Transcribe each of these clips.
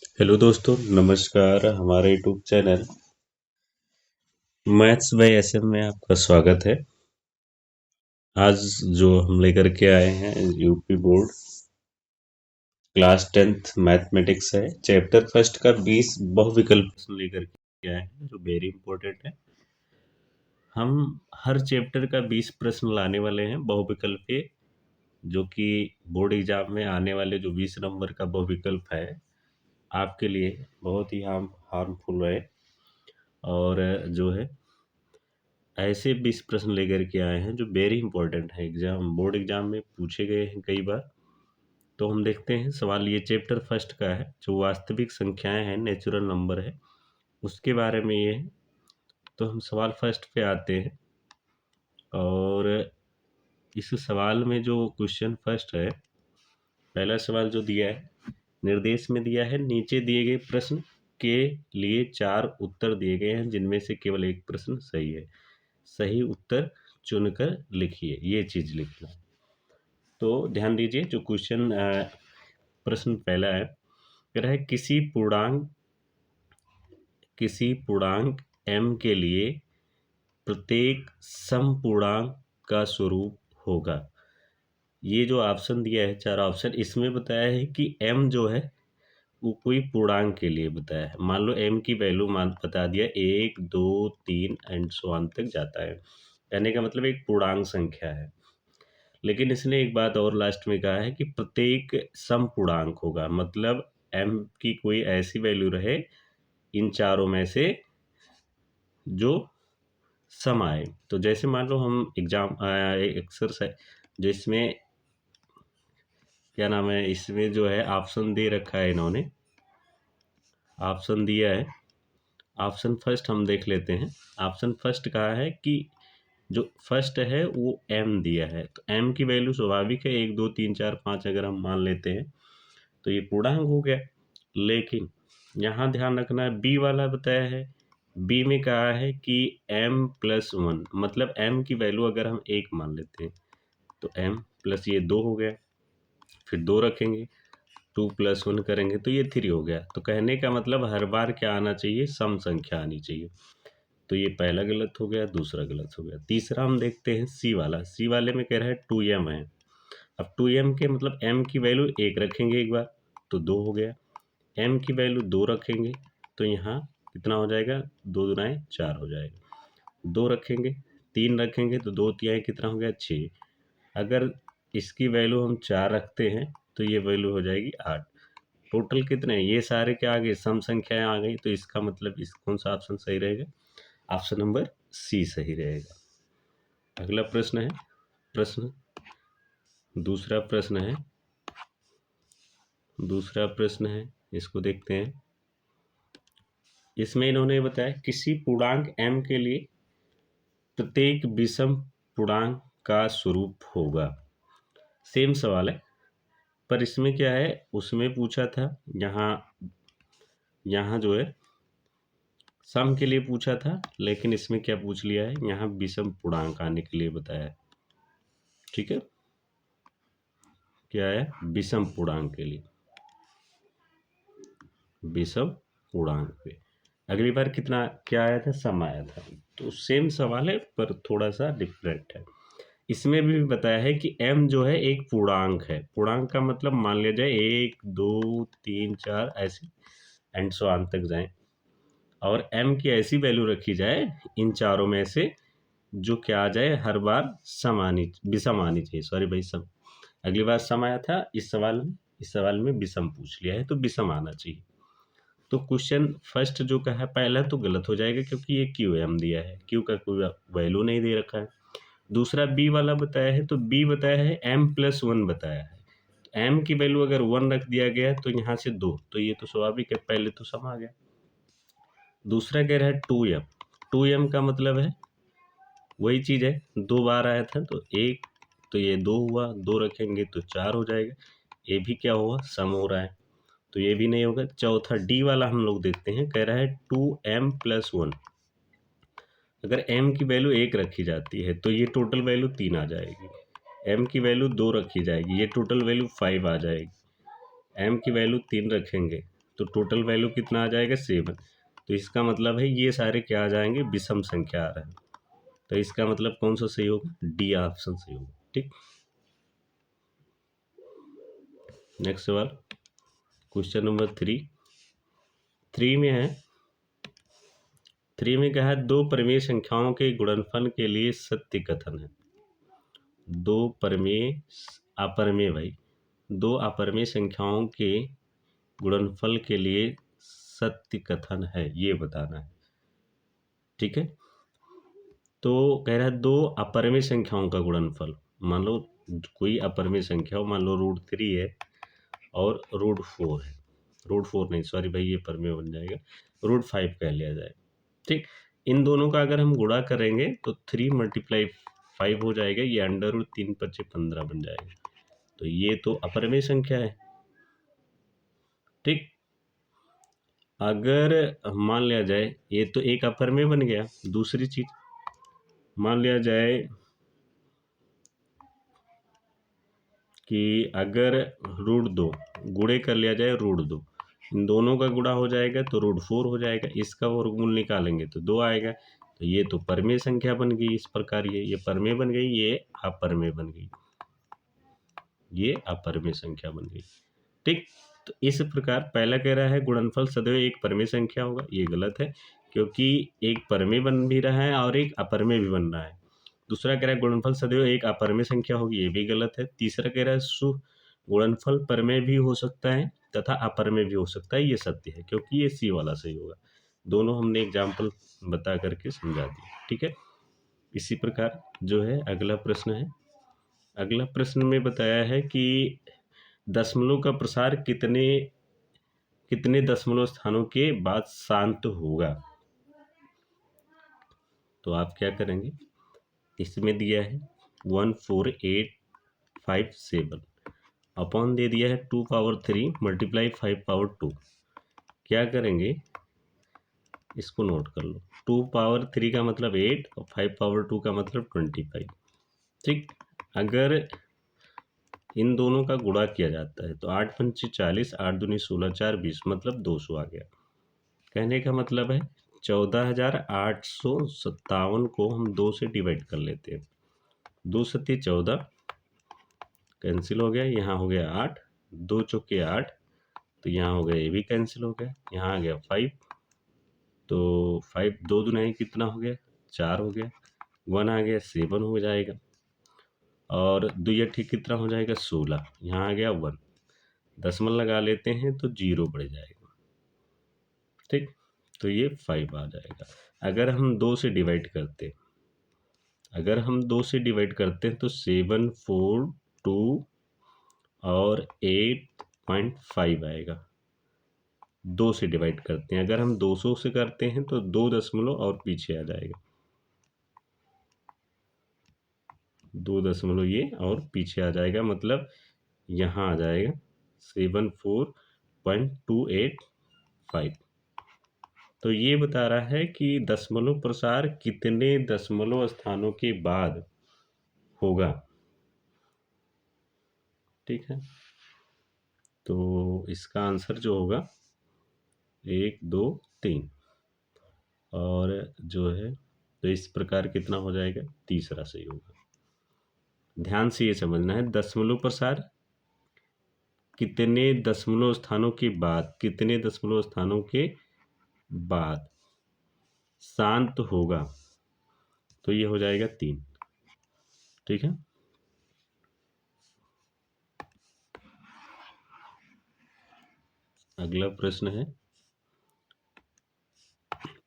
Hello दोस्तों, नमस्कार। हमारे YouTube channel maths by SM में आपका स्वागत है। आज जो हम लेकर के आए हैं UP board class 10th mathematics है। चैप्टर फर्स्ट का 20 बहुविकल्प प्रश्न लेकर के आए हैं जो वेरी इंपॉर्टेंट है। हम हर चैप्टर का 20 प्रश्न लाने वाले हैं बहुविकल्प के, जो कि बोर्ड एग्जाम में आने वाले जो 20 नंबर का बहुविकल्प है आपके लिए बहुत ही हार्मफुल है। और जो है ऐसे 20 प्रश्न लेकर के आए हैं जो वेरी इंपॉर्टेंट है, एग्जाम बोर्ड एग्जाम में पूछे गए हैं कई बार। तो हम देखते हैं सवाल। ये चैप्टर फर्स्ट का है जो वास्तविक संख्याएं हैं, नेचुरल नंबर है, उसके बारे में ये है। तो हम सवाल फर्स्ट पे आते हैं और इस सवाल में जो क्वेश्चन फर्स्ट है, पहला सवाल जो दिया है निर्देश में दिया है, नीचे दिए गए प्रश्न के लिए 4 उत्तर दिए गए हैं जिनमें से केवल एक प्रश्न सही है। सही उत्तर चुनकर लिखिए, ये चीज लिखना है। तो ध्यान दीजिए जो क्वेश्चन प्रश्न पहला है, कह रहा है किसी पूर्णांक m के लिए प्रत्येक समपूर्णांक का स्वरूप होगा। ये जो ऑप्शन दिया है, 4 ऑप्शन, इसमें बताया है कि m जो है वो कोई पूर्णांक के लिए बताया है। मान लो m की वैल्यू मान बता दिया 1 2 3 एंड सो ऑन तक जाता है, कहने का मतलब एक पूर्णांक संख्या है। लेकिन इसने एक बात और लास्ट में कहा है कि प्रत्येक समपूर्णांक होगा, मतलब m की कोई ऐसी वैल्यू रहे इन चारों में से जो सम आए। तो जैसे मान लो हम एग्जाम एक्सरसाइज जिसमें क्या नाम है, इसमें जो है ऑप्शन दे रखा है, इन्होंने ऑप्शन दिया है। ऑप्शन फर्स्ट हम देख लेते हैं। ऑप्शन फर्स्ट कहा है कि जो फर्स्ट है वो m दिया है, तो m की वैल्यू स्वाभाविक है 1 2 3 4 5 अगर हम मान लेते हैं तो ये पूर्णांक हो गया। लेकिन यहाँ ध्यान रखना है, बी वाला बताया है, बी में कहा है कि m+1, मतलब m की वैल्यू अगर हम 1 मान लेते हैं तो m प्लस ये 2 हो गया, फिर 2 रखेंगे, 2+1 करेंगे तो ये 3 हो गया। तो कहने का मतलब हर बार क्या आना चाहिए, सम संख्या आनी चाहिए। तो ये पहला गलत हो गया, दूसरा गलत हो गया। तीसरा हम देखते हैं सी वाला। सी वाले में कह रहा है 2m है। अब 2m के मतलब m की वैल्यू 1 रखेंगे एक बार तो 2 हो गया, m की वैल्यू 2 रखेंगे तो यहाँ कितना हो जाएगा, 2 दूनाए 4 हो जाएगा। 2 रखेंगे, 3 रखेंगे तो 2 तिहाई कितना हो गया, 6। अगर इसकी वैल्यू हम 4 रखते हैं तो ये वैल्यू हो जाएगी 8। टोटल कितने, ये सारे क्या आ गए, सम संख्याएं आ गई। तो इसका मतलब इस कौन सा ऑप्शन सही रहेगा, ऑप्शन नंबर सी सही रहेगा। अगला प्रश्न है, प्रश्न दूसरा प्रश्न है, इसको देखते हैं। इसमें इन्होंने बताया किसी पूर्णांक m के लिए प्रत्येक विषम पूर्णांक का स्वरूप होगा। सेम सवाल है, पर इसमें क्या है, उसमें पूछा था, यहाँ जो है सम के लिए पूछा था, लेकिन इसमें क्या पूछ लिया है, यहाँ विषम पूर्णांक आने के लिए बताया है। ठीक है, क्या है, विषम पूर्णांक के लिए, विषम पूर्णांक पे। अगली बार कितना क्या आया था, सम आया था। तो सेम सवाल है पर थोड़ा सा डिफरेंट है। इसमें भी बताया है कि m जो है एक पूर्णांक है। पूर्णांक का मतलब मान लिया जाए 1 2 3 4 ऐसे एंड सो ऑन तक जाए, और m की ऐसी वैल्यू रखी जाए इन चारों में से जो क्या आ जाए, हर बार विषम आनी चाहिए। सॉरी भाई, सम अगली बार सम आया था, इस सवाल में विषम पूछ लिया है तो विषम आना चाहिए। तो क्वेश्चन फर्स्ट जो कहा पहला तो गलत हो जाएगा क्योंकि ये क्यू एम दिया है, क्यू का कोई वैल्यू नहीं दे रखा है। दूसरा बी वाला बताया है, तो बी बताया है m+1 बताया है। m की वैल्यू अगर 1 रख दिया गया तो यहाँ से 2, तो ये तो स्वाभाविक है, पहले तो सम आ गया। दूसरा कह रहा है 2m का मतलब है वही चीज है, 2 बार आया था तो 1, तो ये 2 हुआ, 2 रखेंगे तो 4 हो जाएगा। ये भी क्या हुआ, सम हो रहा है, तो ये भी नहीं होगा। चौथा डी वाला हम लोग देखते हैं, कह रहा है 2m+1। अगर m की वैल्यू 1 रखी जाती है तो ये टोटल वैल्यू 3 आ जाएगी। m की वैल्यू 2 रखी जाएगी, ये टोटल वैल्यू 5 आ जाएगी। m की वैल्यू 3 रखेंगे तो टोटल वैल्यू कितना आ जाएगा 7। तो इसका मतलब है ये सारे क्या आ जाएंगे, विषम संख्या आ रहा है। तो इसका मतलब कौन सा सही होगा, डी ऑप्शन सही होगा। ठीक, नेक्स्ट सवाल क्वेश्चन नंबर 3 में है। 3 में कहा है दो परिमेय संख्याओं के गुणनफल के लिए सत्य कथन है। दो अपरिमेय संख्याओं के गुणनफल के लिए सत्य कथन है, ये बताना है। ठीक है, तो कह रहा है दो अपरिमेय संख्याओं का गुणनफल। मान लो कोई अपरिमेय संख्या हो, मान लो √3 है और √4 है। √4 नहीं, सॉरी भाई, ये परिमेय बन जाएगा, √5 कह लिया जाए। ठीक, इन दोनों का अगर हम गुणा करेंगे तो 3 × 5 हो जाएगा, ये √3 × 5 15 बन जाएगा। तो ये तो अपरिमेय संख्या है। ठीक, अगर मान लिया जाए ये तो एक अपरिमेय बन गया। दूसरी चीज मान लिया जाए कि अगर √2 गुणे कर लिया जाए, √2 इन दोनों का गुणा हो जाएगा तो √4 हो जाएगा। इसका वर्गमूल निकालेंगे तो 2 आएगा। तो ये तो परिमेय संख्या बन गई। इस प्रकार ये परिमेय बन गई, ये अपरिमेय बन गई, ये अपरिमेय संख्या बन गई। ठीक, तो इस प्रकार पहला कह रहा है गुणनफल सदैव एक परिमेय संख्या होगा, ये गलत है, क्योंकि एक परिमेय बन भी रहा है और एक अपरिमेय भी बन रहा है। दूसरा कह रहा है गुणनफल सदैव एक अपरिमेय संख्या होगी, ये भी गलत है। तीसरा कह रहा है गुणनफल परिमेय भी हो सकता है तथा अपरिमेय भी हो सकता है, ये सत्य है, क्योंकि ये सी वाला सही होगा। दोनों हमने एग्जाम्पल बता करके समझा दिया। ठीक है, इसी प्रकार जो है अगला प्रश्न है। अगला प्रश्न में बताया है कि दशमलव का प्रसार कितने दशमलव स्थानों के बाद शांत होगा। तो आप क्या करेंगे, इसमें दिया है 14857 अपॉन दे दिया है 2⁻3 × 5⁻2। क्या करेंगे, इसको नोट कर लो। 2⁻3 का मतलब 8 और 5⁻2 का मतलब 25। ठीक, अगर इन दोनों का गुणा किया जाता है तो 8 × 5 = 40, 8 × 2 = 16, 4 20 मतलब 200 आ गया। कहने का मतलब है 14,857 को हम 2 से डिवाइड कर लेते हैं। 2 सत्ती 14 कैंसिल हो गया, यहाँ हो गया 8, 2 चौके 8, तो यहाँ हो गया, ये भी कैंसिल हो गया, यहाँ आ गया 5, तो 5 2 दूनी कितना हो गया, 4 हो गया, 1 आ गया, 7 हो जाएगा, और 2 ठीक कितना हो जाएगा 16, यहाँ आ गया 1, दशमलव लगा लेते हैं तो 0 बढ़ जाएगा। ठीक, तो ये 5 आ जाएगा। अगर हम 2 से डिवाइड करते हैं तो 7 4 2 और 8.5 आएगा। 2 से डिवाइड करते हैं, अगर हम 200 से करते हैं तो 2 दशमलव और पीछे आ जाएगा, 2 दशमलव ये और पीछे आ जाएगा, मतलब यहाँ आ जाएगा 74.285। तो ये बता रहा है कि दशमलव प्रसार कितने दशमलव स्थानों के बाद होगा। ठीक है, तो इसका आंसर जो होगा 1 2 3, और जो है तो इस प्रकार कितना हो जाएगा, तीसरा सही होगा। ध्यान से ये समझना है, दशमलव प्रसार कितने दशमलव स्थानों के बाद शांत होगा, तो ये हो जाएगा 3। ठीक है, अगला प्रश्न है,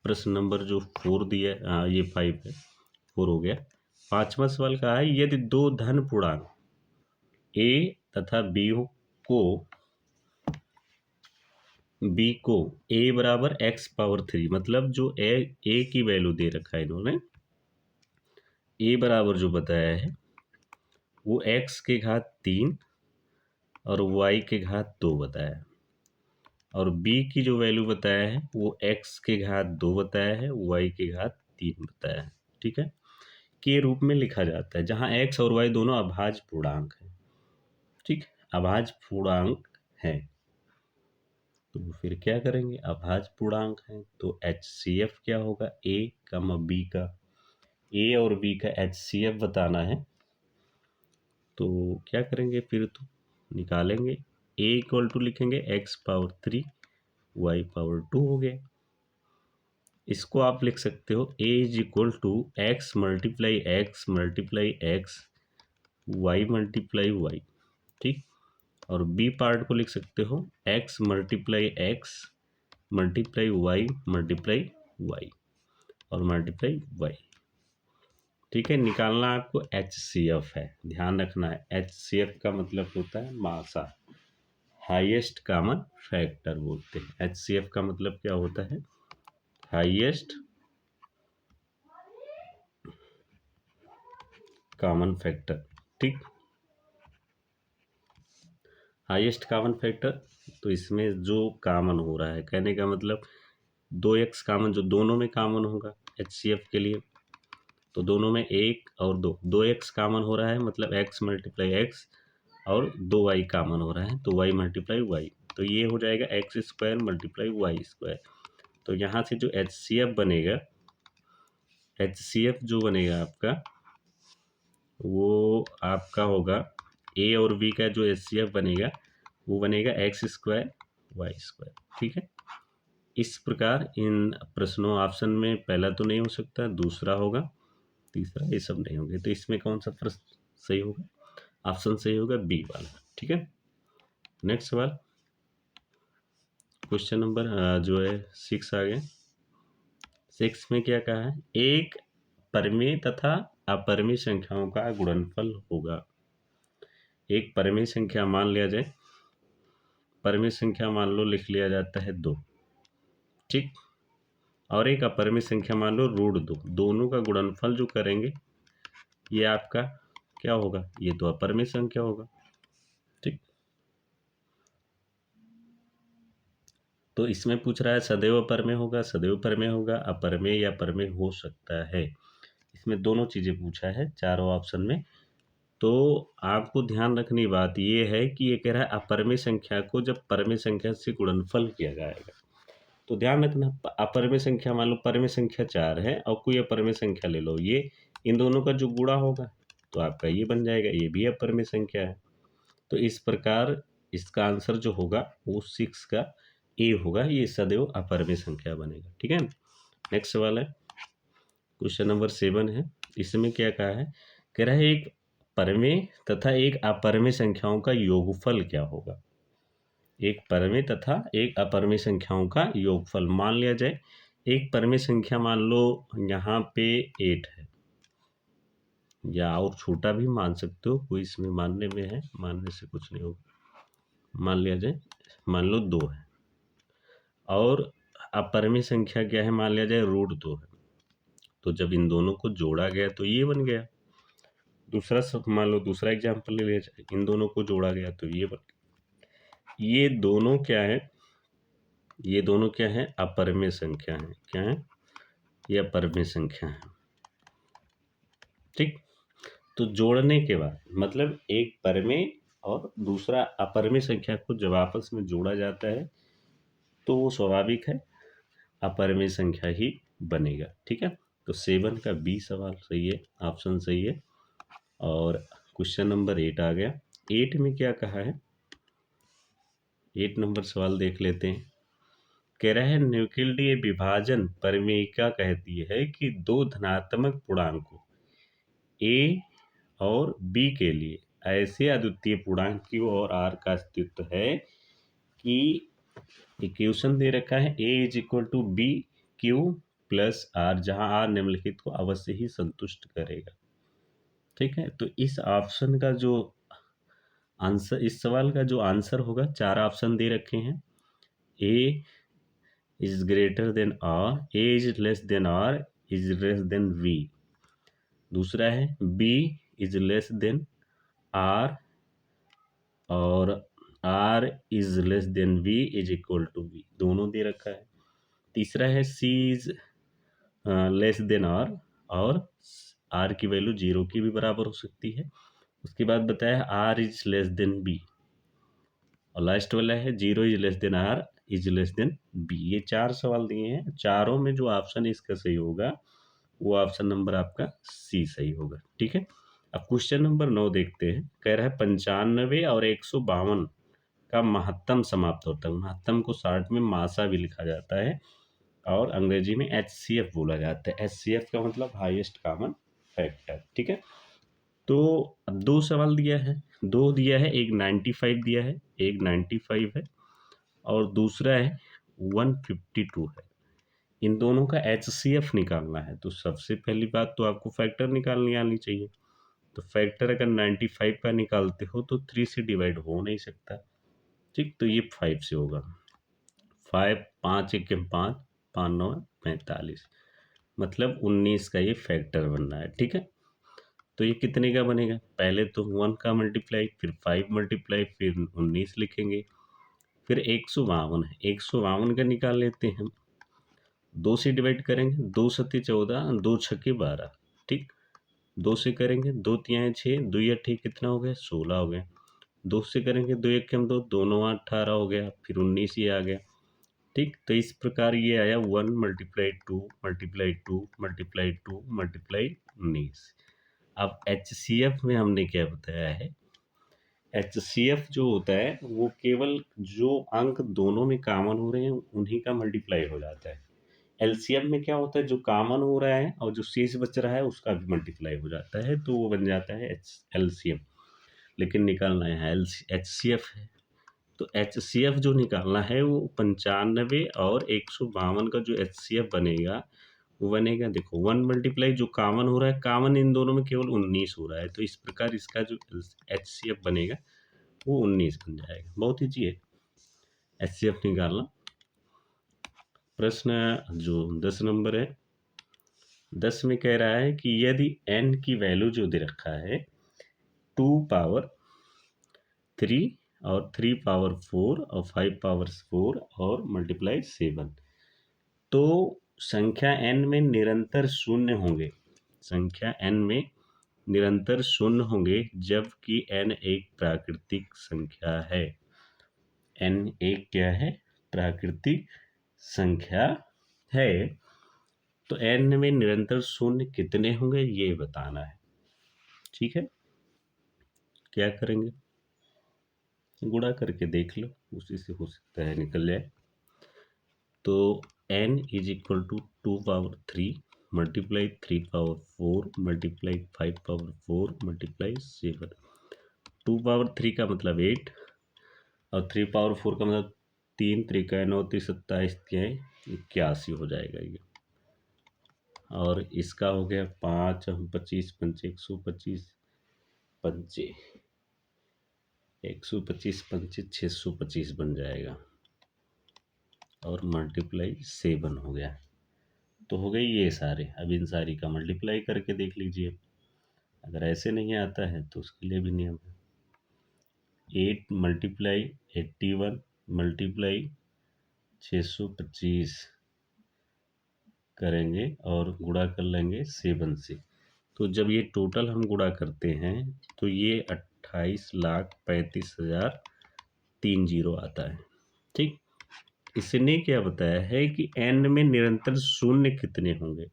प्रश्न नंबर जो 4 दिया है, ये 5 है, 4 हो गया। 5वां सवाल का है, यदि दो धन पूर्णांक ए तथा बी को a बराबर x⁻3, मतलब जो a की वैल्यू दे रखा है इन्होंने, a बराबर जो बताया है वो x के घात 3 और y के घात 2 बताया है, और b की जो वैल्यू बताया है वो x के घात 2 बताया है, y के घात 3 बताया है। ठीक है, के रूप में लिखा जाता है, जहाँ x और y दोनों अभाज्य पूर्णांक है। ठीक, अभाज्य पूर्णांक है। तो फिर क्या करेंगे, अभाज्य पूर्णांक है तो HCF क्या होगा, A कमा B का, A और B का HCF बताना है। तो क्या करेंगे फिर, तो निकालेंगे, A इक्वल टू लिखेंगे x⁻3 y⁻2 हो गया। इसको आप लिख सकते हो A is equal to x multiply x multiply x y multiply y, ठीक। और B पार्ट को लिख सकते हो x multiply x multiply y multiply y और मल्टीप्लाई y, ठीक है। निकालना आपको HCF है, ध्यान रखना है। HCF का मतलब होता है मासा, हाईएस्ट कॉमन फैक्टर बोलते हैं। HCF का मतलब क्या होता है, हाईएस्ट कॉमन फैक्टर, ठीक। हाईएस्ट कॉमन फैक्टर, तो इसमें जो कॉमन हो रहा है, कहने का मतलब 2x कॉमन, जो दोनों में कॉमन होगा HCF के लिए, तो दोनों में 1 और 2x कॉमन हो रहा है, मतलब x मल्टीप्लाई x और 2y कॉमन हो रहा है तो y मल्टीप्लाई y, तो ये हो जाएगा x² मल्टीप्लाई y²। तो यहाँ से जो HCF बनेगा, HCF जो बनेगा आपका, वो आपका होगा A और B का जो HCF बनेगा वो बनेगा x² y², ठीक है। इस प्रकार इन प्रश्नों ऑप्शन में पहला तो नहीं हो सकता, दूसरा होगा, तीसरा, ये सब नहीं होंगे। तो इसमें कौन सा प्रश्न सही होगा, ऑप्शन सही होगा B वाला, ठीक है। नेक्स्ट सवाल, क्वेश्चन नंबर जो है 6 आ गया। 6 में क्या कहा है, एक परिमेय तथा अपरिमेय संख्याओं का गुणनफल होगा। एक परिमेय संख्या मान लिया जाए, परिमेय संख्या मान लो लिख लिया जाता है 2, ठीक। और एक अपरिमेय संख्या मान लो √2, दोनों का गुणनफल जो करेंगे ये आपका क्या होगा, ये तो अपरिमेय संख्या होगा, ठीक। तो इसमें पूछ रहा है सदैव अपरिमेय होगा, सदैव परिमेय होगा, अपरिमेय या परिमेय हो सकता है। इसमें दोनों चीज़ें पूछा है चारों ऑप्शन में। तो आपको ध्यान रखनी बात ये है कि ये कह रहा है अपरिमेय संख्या को जब परिमेय संख्या से गुणनफल किया जाएगा, तो ध्यान रखना, अपरिमेय संख्या मान लो परिमेय संख्या 4 है और कोई अपरिमेय संख्या ले लो, ये इन दोनों का जो गुणा होगा तो आपका ये बन जाएगा, ये भी अपरिमेय संख्या है। तो इस प्रकार इसका आंसर जो होगा वो 6 का ए होगा, ये सदैव अपरिमेय संख्या बनेगा, ठीक है। नेक्स्ट सवाल है, क्वेश्चन नंबर 7 है। इसमें क्या कहा है, कह रहा है एक परिमेय तथा एक अपरिमेय संख्याओं का योगफल क्या होगा। एक परिमेय तथा एक अपरिमेय संख्याओं का योगफल, मान लिया जाए एक परिमेय संख्या मान लो यहाँ पे 8 है, या और छोटा भी मान सकते हो, कोई इसमें मानने में है, मानने से कुछ नहीं होगा। मान लिया जाए, मान लो 2 है, और अपरिमेय संख्या क्या है, मान लिया जाए √2 है। तो जब इन दोनों को जोड़ा गया तो ये बन गया। दूसरा सब मान लो, दूसरा एग्जाम्पल ले लिया जाए, इन दोनों को जोड़ा गया तो ये बन गया। ये दोनों क्या है, ये दोनों क्या है, अपरिमेय संख्या है। क्या है, ये अपरिमेय संख्या है, ठीक। तो जोड़ने के बाद मतलब एक परिमेय और दूसरा अपरिमेय संख्या को जब आपस में जोड़ा जाता है तो वो स्वाभाविक है अपरिमेय संख्या ही बनेगा, ठीक है। तो 7 का बी सवाल सही है, ऑप्शन सही है। और क्वेश्चन नंबर 8 आ गया। 8 में क्या कहा है, 8 नंबर सवाल देख लेते हैं। कह रहा है न्यूक्लिडीय विभाजन परिमेयिका कहती है कि दो धनात्मक पूर्णांकों ए और बी के लिए ऐसे अद्वितीय पूर्णांक क्यू और आर का अस्तित्व है कि इक्वेशन दे रखा है A is equal to B Q plus R, जहां आर निम्नलिखित को अवश्य ही संतुष्ट करेगा, ठीक है। तो इस ऑप्शन का जो आंसर, इस सवाल का जो आंसर होगा, 4 ऑप्शन दे रखे हैं। A is greater than R, A is less than R, is less than V. दूसरा है B is less than R और R is less than V is equal to V, दोनों दे रखा है। तीसरा है C is less than R और आर की वैल्यू 0 की भी बराबर हो सकती है। उसके बाद बताया R is less than B, और लास्ट वाला है 0 is less than R is less than B. ये 4 सवाल दिए हैं, चारों में जो ऑप्शन इसका सही होगा वो ऑप्शन नंबर आपका सी सही होगा। ठीक है, अब क्वेश्चन नंबर 9 देखते हैं। कह रहा है 95 और 152 का महत्तम समाप्त होता है। महत्तम को शॉर्ट में मासा भी लिखा जाता है और अंग्रेजी में HCF बोला जाता है। HCF का मतलब हाईएस्ट कॉमन फैक्टर। ठीक है, तो अब 2 सवाल दिया है, 2 दिया है, एक 95 दिया है, एक 95 है और दूसरा है 152 है। इन दोनों का HCF निकालना है। तो सबसे पहली बात तो आपको फैक्टर निकालनी आनी चाहिए। तो फैक्टर अगर 95 का निकालते हो तो 3 से डिवाइड हो नहीं सकता। ठीक, तो ये 5 से होगा। 5 5 1 5 5 9 45, मतलब 19 का ये फैक्टर बनना है। ठीक है, तो ये कितने का बनेगा? पहले तो 1 का मल्टीप्लाई, फिर 5 मल्टीप्लाई, फिर 19 लिखेंगे, फिर 152 है, 152 का निकाल लेते हैं हम। 2 से डिवाइड करेंगे, 2 सत्ते 14, 2 छक्के 12। ठीक, 2 से करेंगे, 2 तियाएँ 6, 2 अट्ठे कितना हो गया? 16 हो गया। 2 से करेंगे, 2 एक हम 2, दोनों 18 हो गया, फिर 19 ये आ गया। ठीक, तो इस प्रकार ये आया 1 मल्टीप्लाई 2 मल्टीप्लाई 2 मल्टीप्लाई 2 मल्टीप्लाई 19। अब HCF में हमने क्या बताया है, HCF जो होता है वो केवल जो अंक दोनों में कॉमन हो रहे हैं उन्हीं का मल्टीप्लाई हो जाता है। LCM में क्या होता है, जो कॉमन हो रहा है और जो शेष बच रहा है उसका भी मल्टीप्लाई हो जाता है, तो वो बन जाता है LCM। लेकिन निकालना है HCF है। तो HCF जो निकालना है वो 95 और 152 का जो HCF बनेगा वो बनेगा, देखो 1 मल्टीप्लाई जो कॉमन हो रहा है, कॉमन इन दोनों में केवल 19 हो रहा है, तो इस प्रकार इसका जो HCF बनेगा वो 19 बन जाएगा। बहुत ईजी है HCF निकालना। प्रश्न जो 10 नंबर है, 10 में कह रहा है कि यदि n की वैल्यू जो दे रखा है 2 पावर 3 और 3 पावर 4 और 5 पावर 4 और मल्टीप्लाई 7, तो संख्या n में निरंतर शून्य होंगे। संख्या n में निरंतर शून्य होंगे जबकि n एक प्राकृतिक संख्या है। n एक क्या है? प्राकृतिक संख्या है। तो n में निरंतर शून्य कितने होंगे ये बताना है। ठीक है, क्या करेंगे? गुणा करके देख लो, उसी से हो सकता है निकल जाए। तो n is equal to 2 power 3 multiply 3 power 4 multiply 5 power 4 multiply 7। 2 power 3 का मतलब 8 और 3 पावर 4 का मतलब 3 त्रिका 9 3 27 81 हो जाएगा ये। और इसका हो गया 5 25 पंचे 125 पंचे 125 पंचे 625 बन जाएगा और मल्टीप्लाई 7 हो गया। तो हो गई ये सारे। अब इन सारी का मल्टीप्लाई करके देख लीजिए। अगर ऐसे नहीं आता है तो उसके लिए भी नियम है। 8 मल्टीप्लाई 81 मल्टीप्लाई 625 करेंगे और गुणा कर लेंगे 7 से। तो जब ये टोटल हम गुणा करते हैं तो ये 28,35,030 आता है। ठीक, इसने क्या बताया है कि n में निरंतर शून्य कितने होंगे।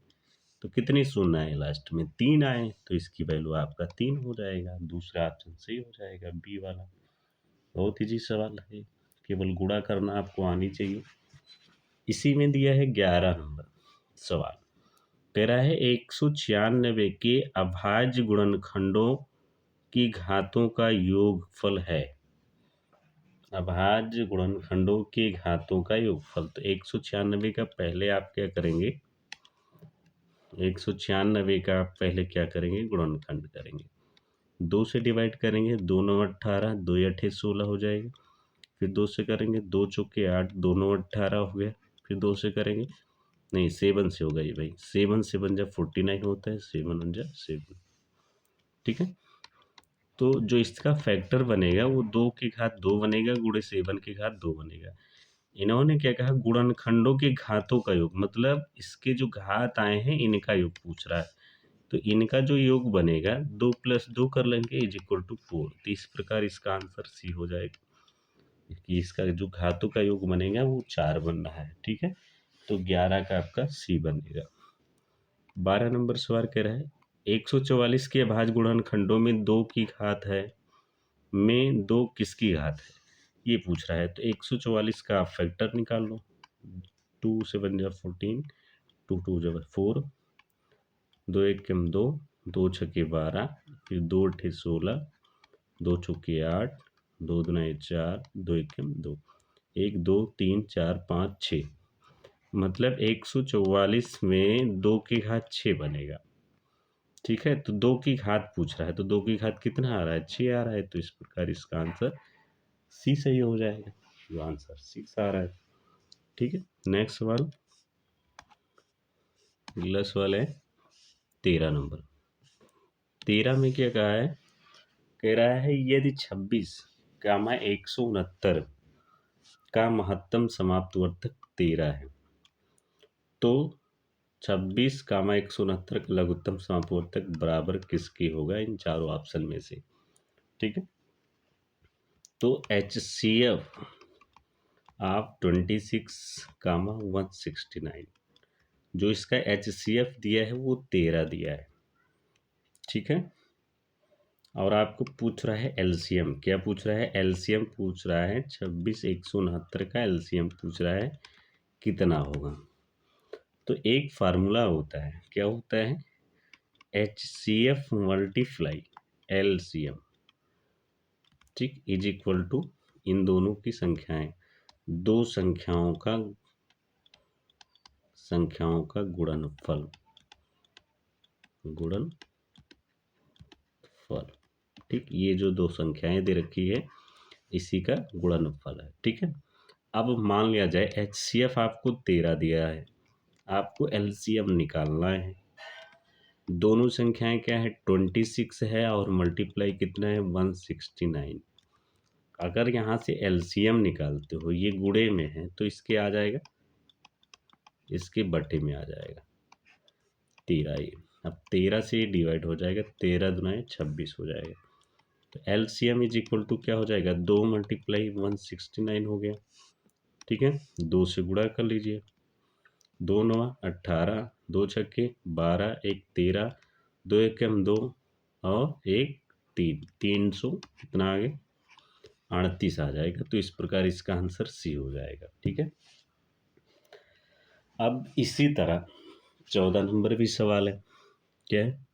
तो कितने शून्य आए? लास्ट में 3 आए, तो इसकी वैल्यू आपका 3 हो जाएगा। दूसरा ऑप्शन सही हो जाएगा, बी वाला। बहुत ईजी सवाल है, केवल गुणा करना आपको आनी चाहिए। इसी में दिया है 11 नंबर सवाल। कह रहा है 196 के अभाज्य गुणनखंडों की घातों का योगफल है। अभाज्य गुणनखंडों के घातों का योगफल। तो 196 का पहले आप क्या करेंगे, 196 का पहले क्या करेंगे? गुणनखंड करेंगे। 2 से डिवाइड करेंगे, 2 9 18, 2 अट्ठे 16 हो जाएगा। फिर 2 से करेंगे, 2 चौके 8, 2 9 18 हो गया। फिर 2 से करेंगे, नहीं 7 से होगा ये भाई, 7 से बन जा 49 होता है, 7 बन जा 7। ठीक है, तो जो इसका फैक्टर बनेगा वो 2 की घात 2 बनेगा गुणे 7 की घात 2 बनेगा। इन्होंने क्या कहा? गुणनखंडों के घातों का योग, मतलब इसके जो घात आए हैं इनका योग पूछ रहा है। तो इनका जो योग बनेगा 2 + 2 कर लेंगे इज इक्वल टू 4। तो इस प्रकार इसका आंसर सी हो जाएगा। कि इसका जो घातों का योग बनेगा वो 4 बन रहा है, ठीक है। तो 11 का आपका सी बनेगा। 12 नंबर सवाल कह रहा है 144 के अभाज्य गुणनखंडों में 2 की घात है में 2 किसकी घात है, ये पूछ रहा है। तो 144 का आप फैक्टर निकाल लो। 2 से बन जाए 14, 2 2 जब 4, 2 1 कम 2, 2 छके 12, फिर 2 अट्ठे 16, 2 चौके 8, 2 दूना 4, 2 एक कम 2, 1 2 3 4 5 6, मतलब 144 में 2 की घात 6 बनेगा, ठीक है। तो 2 की घात पूछ रहा है, तो 2 की घात कितना आ रहा है, 6 आ रहा है। तो इस प्रकार इसका आंसर सी सही हो जाएगा, जो आंसर 6 आ रहा है, ठीक है। नेक्स्ट सवाल, अगला सवाल है 13 नंबर। 13 में क्या कहा है, कह रहा है यदि 26 गामा 169 का महत्तम समाप्तवर्तक 13 है, तो 26 कामा 169 का लघुत्तम समापवर्तक बराबर किसके होगा इन चारों ऑप्शन में से, ठीक है। तो HCF आप 26 कामा 169, जो इसका HCF दिया है वो 13 दिया है, ठीक है। और आपको पूछ रहा है LCM, क्या पूछ रहा है, LCM पूछ रहा है 26 169 का LCM पूछ रहा है कितना होगा। तो एक फार्मूला होता है, क्या होता है, HCF मल्टीप्लाई LCM, ठीक, इज इक्वल टू इन दोनों की संख्याएं, दो संख्याओं का गुणनफल, ठीक। ये जो दो संख्याएं दे रखी है इसी का गुणनफल है, ठीक है। अब मान लिया जाए HCF आपको 13 दिया है, आपको LCM निकालना है। दोनों संख्याएं क्या है, 26 है और मल्टीप्लाई कितना है 169। अगर यहाँ से LCM निकालते हो, ये गुणे में है तो इसके आ जाएगा, इसके बटे में आ जाएगा 13। ये अब 13 से डिवाइड हो जाएगा, 13 दूना 26 हो जाएगा। तो LCM इज इक्वल टू क्या हो जाएगा, 2 मल्टीप्लाई 169 हो गया, ठीक है। 2 से गुणा कर लीजिए, 2 9 18, 2 छक्के 12, 1 13, 2 एक 2 और 1 3, 300 कितना आ गया 38 आ जाएगा। तो इस प्रकार इसका आंसर सी हो जाएगा, ठीक है। अब इसी तरह 14 नंबर भी सवाल है, क्या है,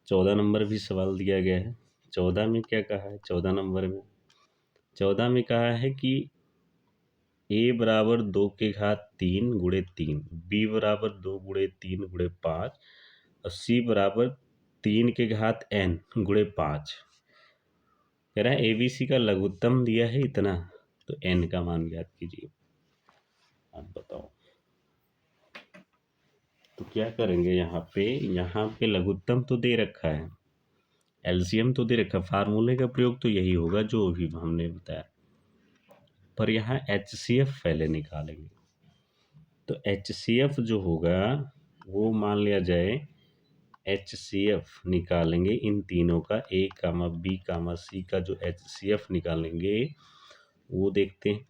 14 नंबर भी सवाल दिया गया है। 14 में क्या कहा है, 14 नंबर में 14 में कहा है कि a बराबर 2 के घात 3 गुणे 3, b बराबर 2 गुणे 3 गुणे 5 और c बराबर 3 के घात n गुणे 5। कह रहा है ABC का लघुत्तम दिया है इतना, तो n का मान ज्ञात कीजिए। आप बताओ, तो क्या करेंगे, यहाँ पे लघुत्तम तो दे रखा है, LCM तो दे रखा है, फार्मूले का प्रयोग तो यही होगा जो अभी हमने बताया, पर यहाँ HCF पहले निकालेंगे। तो HCF जो होगा वो मान लिया जाए, HCF निकालेंगे इन तीनों का, A comma B comma C का जो HCF निकालेंगे वो देखते हैं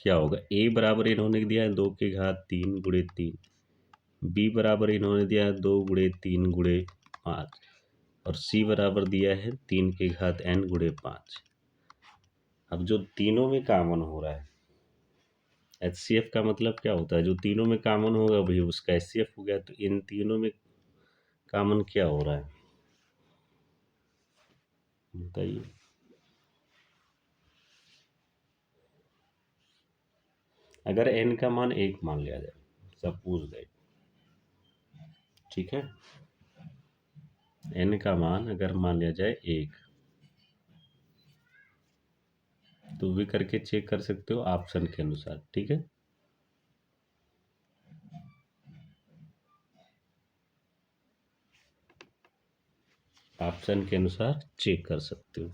क्या होगा। A बराबर इन्होंने दिया है 2 के घात 3 गुणे 3, B बराबर इन्होंने दिया है 2 गुणे 3 गुणे 5 और C बराबर दिया है 3 के घात n गुणे 5। अब जो तीनों में कॉमन हो रहा है, HCF का मतलब क्या होता है, जो तीनों में कॉमन होगा वही उसका HCF हो गया। तो इन तीनों में कॉमन क्या हो रहा है बताइए। अगर n का मान 1 मान लिया जाए, सपोज दैट, ठीक है, n का मान अगर मान लिया जाए 1, तो भी करके चेक कर सकते हो ऑप्शन के अनुसार, ठीक है। ऑप्शन के अनुसार चेक कर सकते हो।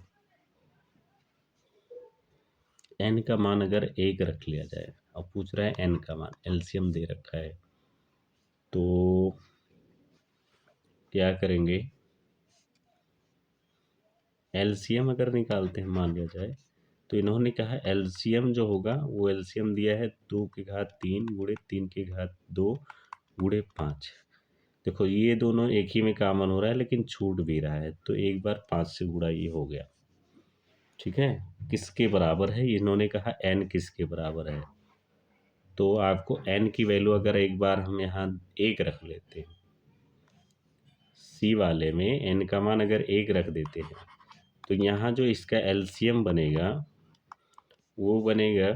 n का मान अगर 1 रख लिया जाए, अब पूछ रहा है n का मान, LCM दे रखा है, तो क्या करेंगे, एलसीएम अगर निकालते हैं मान लिया जाए, तो इन्होंने कहा एलसीएम जो होगा वो एलसीएम दिया है 2 की घात 3 गुणे 3 की घात 2 गुणे 5। देखो ये दोनों एक ही में कॉमन हो रहा है लेकिन छूट भी रहा है, तो एक बार 5 से गुणा ये हो गया। ठीक है, किसके बराबर है, इन्होंने कहा n किसके बराबर है। तो आपको n की वैल्यू अगर एक बार हम यहाँ 1 रख लेते हैं, सी वाले में n का मान अगर 1 रख देते हैं, तो यहाँ जो इसका एलसीएम बनेगा वो बनेगा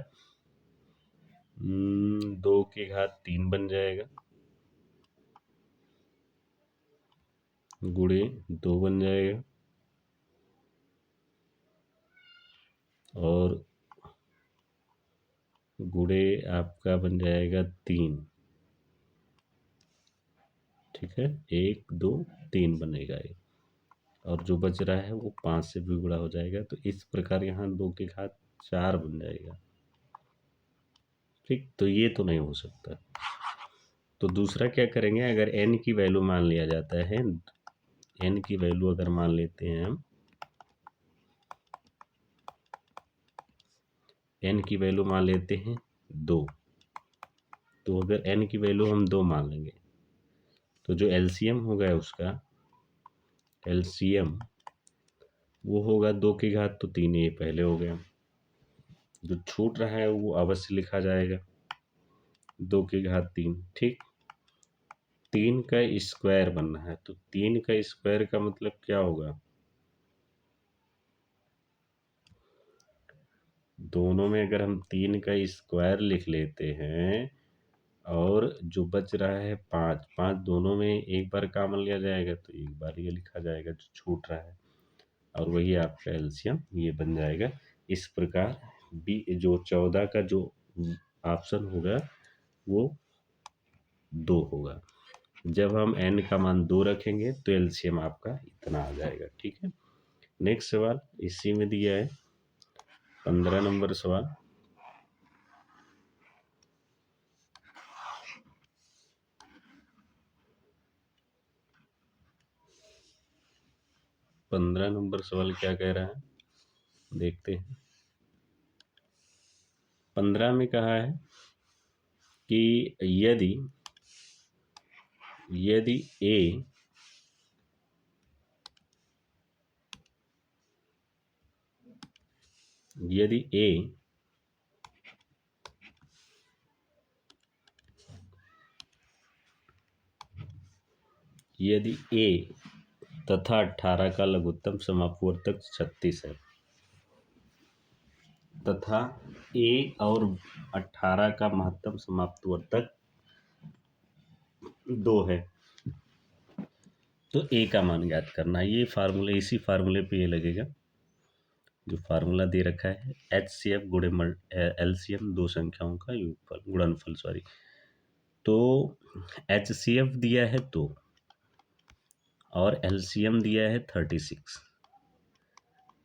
2 की घात 3 बन जाएगा गुणे 2 बन जाएगा और गुणे आपका बन जाएगा 3। ठीक है, 1 2 3 बनेगा ये, और जो बच रहा है वो 5 से भी गुणा हो जाएगा। तो इस प्रकार यहाँ 2 की घात 4 बन जाएगा। ठीक, तो ये तो नहीं हो सकता। तो दूसरा क्या करेंगे, अगर n की वैल्यू मान लिया जाता है, n की वैल्यू अगर मान लेते हैं हम, n की वैल्यू मान लेते हैं 2, तो अगर n की वैल्यू हम 2 मान लेंगे तो जो एलसीएम होगा उसका एलसीएम वो होगा 2 की घात तो 3, ये पहले हो गया। जो छूट रहा है वो अवश्य लिखा जाएगा 2 की घात 3। ठीक, 3 का स्क्वायर बनना है, तो 3 का स्क्वायर का मतलब क्या होगा, दोनों में अगर हम 3 का स्क्वायर लिख लेते हैं और जो बच रहा है 5, 5 दोनों में एक बार कॉमन लिया जाएगा तो एक बार ये लिखा जाएगा जो छूट रहा है, और वही आपका एलसीएम ये बन जाएगा। इस प्रकार बी जो 14 का जो ऑप्शन होगा वो 2 होगा। जब हम n का मान 2 रखेंगे तो एलसीएम आपका इतना आ जाएगा। ठीक है, नेक्स्ट सवाल इसी में दिया है 15 नंबर सवाल। पंद्रह नंबर सवाल क्या कह रहा है, देखते हैं। 15 में कहा है कि यदि यदि ए यदि ए यदि ए तथा 18 का लघुत्तम समापवर्तक 36 है तथा ए और 18 का महत्तम समापवर्तक 2 है, तो ए का मान ज्ञात करना है। ये फार्मूला, इसी फार्मूले पे ये लगेगा जो फार्मूला दे रखा है HCF गुणे LCM, दो संख्याओं का योगफल गुणनफल सॉरी। तो HCF दिया है 2 और LCM दिया है 36।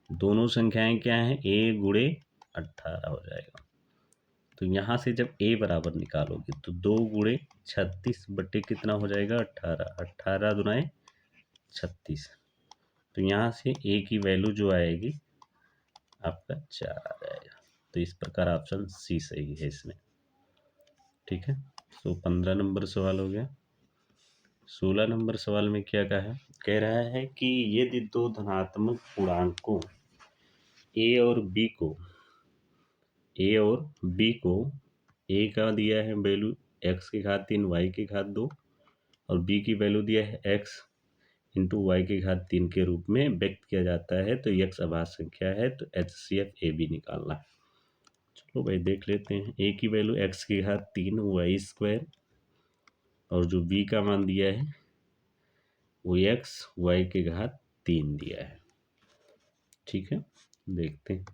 दोनों संख्याएं क्या हैं, a गुणे 18 हो जाएगा। तो यहाँ से जब a बराबर निकालोगे तो 2 गुणे 36 बट्टे कितना हो जाएगा 18, 18 दुनाए 36। तो यहाँ से a की वैल्यू जो आएगी आपका 4 आ जाएगा। तो इस प्रकार ऑप्शन सी सही है इसमें। ठीक है, तो 15 नंबर सवाल हो गया। 16 नंबर सवाल में क्या कह रहा है कि यदि दो धनात्मक पूर्णांकों ए और बी ए का दिया है वैल्यू x की घात 3 y की घात 2 और बी की वैल्यू दिया है x इंटू y की घात 3 के रूप में व्यक्त किया जाता है, तो x अभाज्य संख्या है, तो HCF ए बी निकालना है। चलो भाई देख लेते हैं। ए की वैल्यू x की घात 3 y² और जो बी का मान दिया है वो x y की घात 3 दिया है। ठीक है, देखते हैं।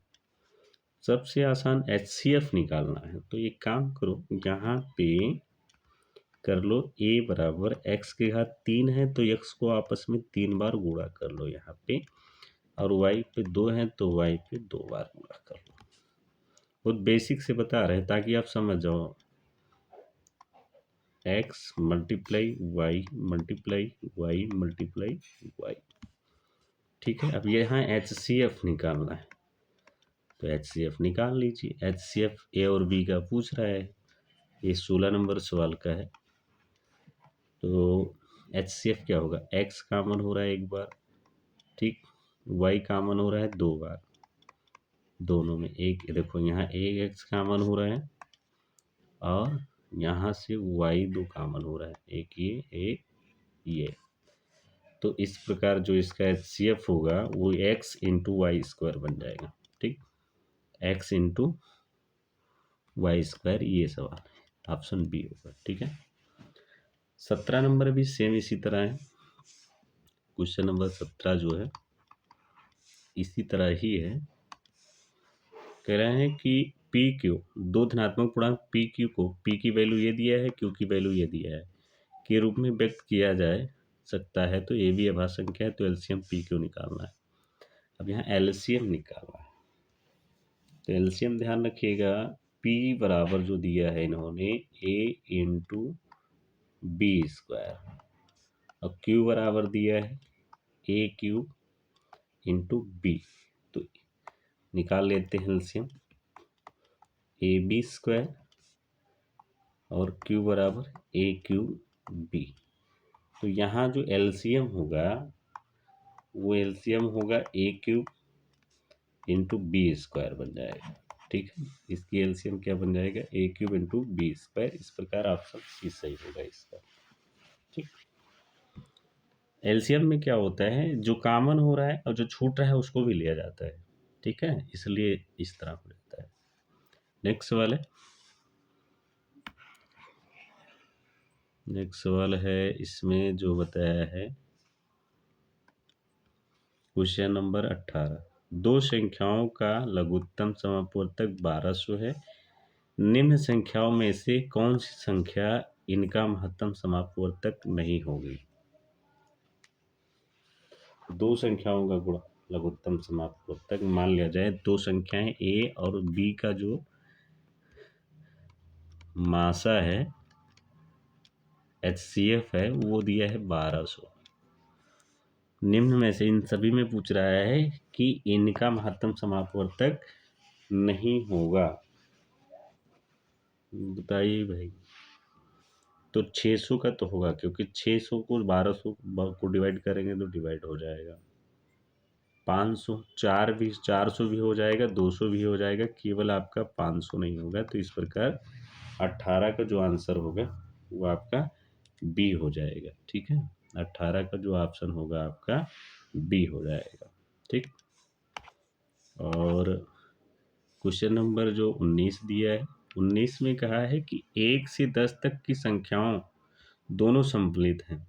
सबसे आसान HCF निकालना है, तो एक काम करो, यहाँ पे कर लो a बराबर x की घात 3 है तो x को आपस में 3 बार गुणा कर लो यहाँ पे, और y पे 2 है तो y पे 2 बार गुणा कर लो। बहुत बेसिक से बता रहे हैं ताकि आप समझ जाओ। x multiply y multiply y multiply y, ठीक है। अब यहाँ HCF निकालना है, तो HCF निकाल लीजिए। HCF A और B का पूछ रहा है, ये 16 नंबर सवाल का है। तो HCF क्या होगा, X कॉमन हो रहा है एक बार, ठीक, Y कॉमन हो रहा है 2 बार, दोनों में एक, देखो यहाँ एक X कॉमन हो रहा है और यहाँ से Y 2 कॉमन हो रहा है, एक ये। तो इस प्रकार जो इसका HCF होगा वो X इंटू वाई स्क्वायर बन जाएगा, ठीक, X इंटू वाई स्क्वायर, ये सवाल है, ऑप्शन बी होगा, ठीक है। 17 नंबर भी सेम इसी तरह है। क्वेश्चन नंबर 17 जो है इसी तरह ही है। कह रहे हैं कि पी क्यू, दो धनात्मक पूर्णांक पी क्यू को, पी की वैल्यू ये दिया है, क्यू की वैल्यू ये दिया है, के रूप में व्यक्त किया जाए सकता है, तो ए भी अभाज्य संख्या है, तो एलसीएम पी क्यू निकालना है। अब यहाँ एलसीएम निकालना है, तो एलसीएम ध्यान रखिएगा, पी बराबर जो दिया है इन्होंने ए इंटू बी स्क्वायर, और क्यू बराबर दिया है ए क्यू इंटू बी, तो निकाल लेते हैं एलसीएम, ए बी स्क्वायर और क्यू बराबर ए क्यू बी। तो यहाँ जो एलसीएम होगा वो एलसीएम होगा ए क्यूब इंटू बी स्क्वायर बन जाएगा, ठीक है। इसकी एलसीएम क्या बन जाएगा, ए क्यूब इंटू बी स्क्वायर। इस प्रकार ऑप्शन सी सही होगा इसका, ठीक। एलसीएम में क्या होता है, जो कॉमन हो रहा है और जो छूट रहा है उसको भी लिया जाता है, ठीक है, इसलिए इस तरह हो जाता है। नेक्स्ट सवाल है, नेक्स्ट सवाल है, इसमें जो बताया है क्वेश्चन नंबर 18, दो संख्याओं का लघुत्तम समापवर्तक 1200 है, निम्न संख्याओं में से कौन सी संख्या इनका महत्तम समापवर्तक नहीं होगी। दो संख्याओं का गुणा लघुत्तम समापवर्तक, मान लिया जाए दो संख्याएं ए और बी का जो मासा है HCF है वो दिया है 1200, निम्न में से इन सभी में पूछ रहा है कि इनका महत्तम समापवर्तक नहीं होगा, बताइए भाई। तो 600 का तो होगा, क्योंकि 600 को 1200 को डिवाइड करेंगे तो डिवाइड हो जाएगा। 500, 400 भी हो जाएगा, 200 भी हो जाएगा, केवल आपका 500 नहीं होगा। तो इस प्रकार 18 का जो आंसर होगा वो आपका बी हो जाएगा, ठीक है। 18 का जो ऑप्शन होगा आपका बी हो जाएगा, ठीक। और क्वेश्चन नंबर जो 19 दिया है, 19 में कहा है कि 1 से 10 तक की संख्याओं दोनों सम्मिलित हैं,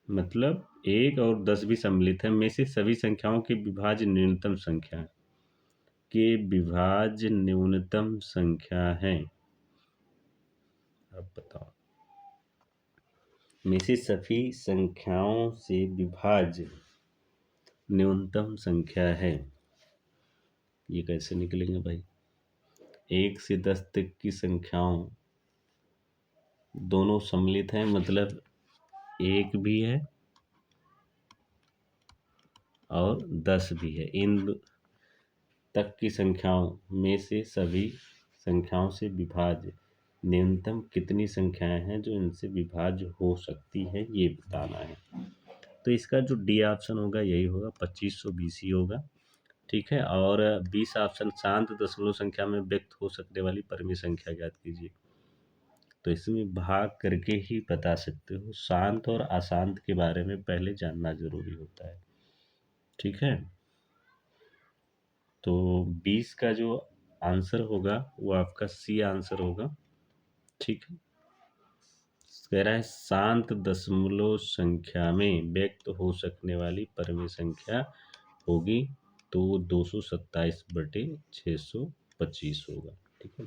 मतलब 1 और 10 भी सम्मिलित है, में से सभी संख्याओं के विभाज्य न्यूनतम संख्या है। अब बताओ, में से सभी संख्याओं से विभाज्य न्यूनतम संख्या है, ये कैसे निकलेंगे भाई। 1 से 10 तक की संख्याओं दोनों सम्मिलित हैं, मतलब 1 भी है और 10 भी है, इन तक की संख्याओं में से सभी संख्याओं से विभाज्य न्यूनतम कितनी संख्याएं हैं जो इनसे विभाज्य हो सकती है, ये बताना है। तो इसका जो डी ऑप्शन होगा यही होगा, 2500 BC होगा, ठीक है। और 20 ऑप्शन, शांत दशमलव संख्या में व्यक्त हो सकने वाली परिमेय संख्या ज्ञात कीजिए। तो इसमें भाग करके ही बता सकते हो, शांत और अशांत के बारे में पहले जानना जरूरी होता है, ठीक है। तो 20 का जो आंसर होगा वो आपका सी आंसर होगा, ठीक है। कह रहा है शांत दशमलव संख्या में व्यक्त हो सकने वाली परिमेय संख्या होगी, तो 227/625 होगा, ठीक है।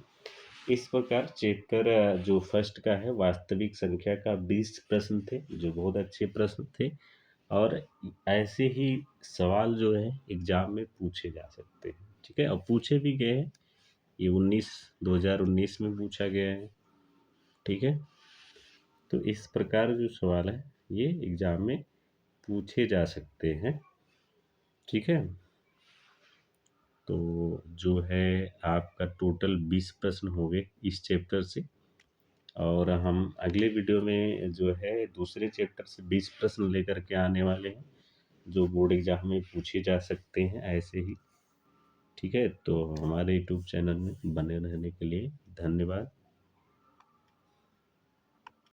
इस प्रकार चैप्टर जो फर्स्ट का है वास्तविक संख्या का 20 प्रश्न थे, जो बहुत अच्छे प्रश्न थे, और ऐसे ही सवाल जो है एग्जाम में पूछे जा सकते हैं, ठीक है, और पूछे भी गए हैं। ये 2019 में पूछा गया है, ठीक है। तो इस प्रकार जो सवाल है ये एग्जाम में पूछे जा सकते हैं। ठीक है? तो जो है आपका टोटल 20 प्रश्न हो गए इस चैप्टर से, और हम अगले वीडियो में जो है दूसरे चैप्टर से 20 प्रश्न लेकर के आने वाले हैं, जो बोर्ड एग्जाम में पूछे जा सकते हैं ऐसे ही। ठीक है? तो हमारे यूट्यूब चैनल में बने रहने के लिए धन्यवाद।